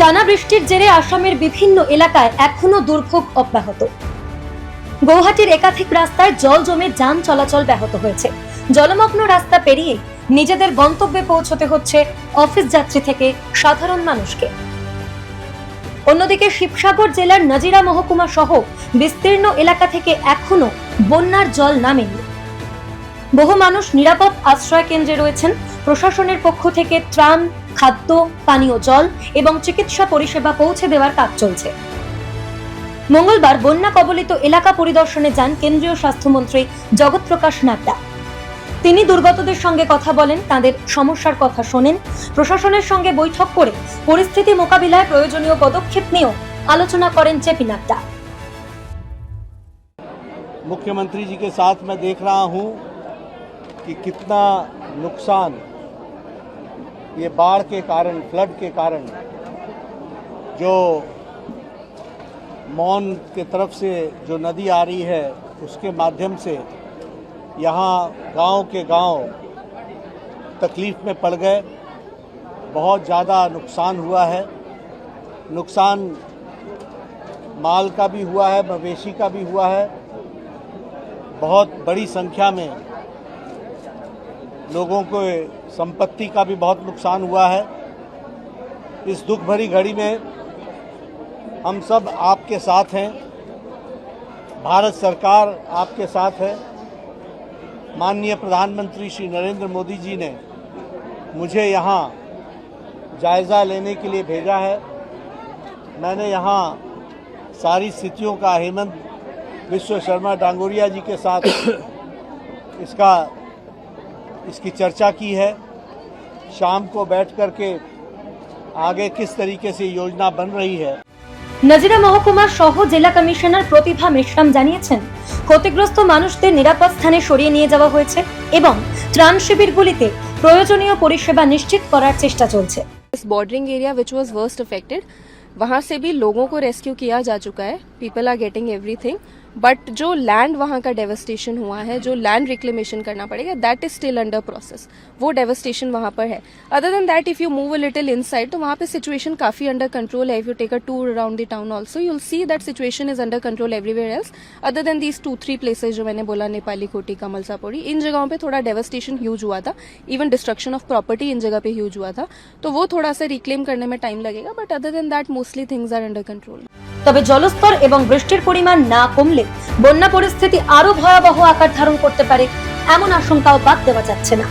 টানা বৃষ্টির জেরে আসামের বিভিন্ন এলাকায় এখনো দুর্ভোগ অব্যাহত। গৌহাটির একাধিক রাস্তায় জল জমে যান চলাচল ব্যাহত হয়েছে। জলমগ্ন রাস্তা পেরিয়ে নিজেদের গন্তব্যে পৌঁছতে হচ্ছে অফিস যাত্রী থেকে সাধারণ মানুষকে। অন্যদিকে শিবসাগর জেলার নাজিরা মহকুমা সহ বিস্তীর্ণ এলাকা থেকে এখনো বন্যার জল নামেনি। বহু মানুষ নিরাপদ আশ্রয় কেন্দ্রে রয়েছেন। প্রশাসনের পক্ষ থেকে ত্রাণ, খাদ্য, পানীয় জল এবং চিকিৎসা পরিষেবা পৌঁছে দেওয়ার কাজ চলছে। মঙ্গলবার বন্যা কবলিত এলাকা পরিদর্শনে যান কেন্দ্রীয় স্বাস্থ্যমন্ত্রী জগৎ প্রকাশ নাড্ডা। তিনি দুর্গতদের সঙ্গে কথা বলেন, তাদের সমস্যার কথা শোনেন, প্রশাসনের সঙ্গে বৈঠক করে পরিস্থিতি মোকাবিলায় প্রয়োজনীয় পদক্ষেপ নিয়েও আলোচনা করেন জেপি নাড্ডা। मुख्यमंत्री जी के साथ मैं देख रहा हूं कि कितना नुकसान ये बाढ़ के कारण, फ्लड के कारण, जो मौन के तरफ से जो नदी आ रही है उसके माध्यम से यहाँ गांव के गांव तकलीफ में पड़ गए। बहुत ज़्यादा नुकसान हुआ है। नुकसान माल का भी हुआ है, मवेशी का भी हुआ है। बहुत बड़ी संख्या में लोगों को संपत्ति का भी बहुत नुकसान हुआ है। इस दुख भरी घड़ी में हम सब आपके साथ हैं। भारत सरकार आपके साथ है। माननीय प्रधानमंत्री श्री नरेंद्र मोदी जी ने मुझे यहाँ जायज़ा लेने के लिए भेजा है। मैंने यहाँ सारी स्थितियों का हेमंत विश्व शर्मा डांगोरिया जी के साथ इसकी चर्चा की है। शाम को बैठ करके आगे किस तरीके से योजना बन रही है। নাজিরা মহকুমার সহ জেলা কমিশনার প্রতিভা মেশরাম জানিয়েছেন, ক্ষতিগ্রস্ত মানুষদের নিরাপদ স্থানে সরিয়ে নিয়ে যাওয়া হয়েছে এবং ত্রাণ শিবিরগুলিতে প্রয়োজনীয় পরিষেবা নিশ্চিত করার চেষ্টা চলছে। Bordering area which was worst affected, वहां से भी लोगों को रेस्क्यू किया जा चुका है। People are getting everything, but जो लैंड वहां का डेवस्टेशन हुआ है, जो लैंड रिक्लेमेशन करना पड़ेगा, that is still under process. वो डेवस्टेशन वहां पर है। Other than that, if you move a little inside, तो वहां पे सिचुएशन काफी अंडर कंट्रोल है। If you take a tour around the town also, you will see that situation is under control everywhere else. Other than these 2-3 places जो मैंने बोला, नेपाली कोटी, कमलसापोड़ी, इन जगहों पे थोड़ा डेवस्टेशन ह्यूज हुआ था। Even destruction of property in जगह पे ह्यूज हुआ था, तो वो थोड़ा सा रिक्लेम करने में टाइम लगेगा। But other than that mostly things are under control. তবে জলস্তর এবং বৃষ্টির পরিমাণ না কমলে বন্যা পরিস্থিতি আরো ভয়াবহ আকার ধারণ করতে পারে, এমন আশঙ্কাও বাদ দেওয়া যাচ্ছে না।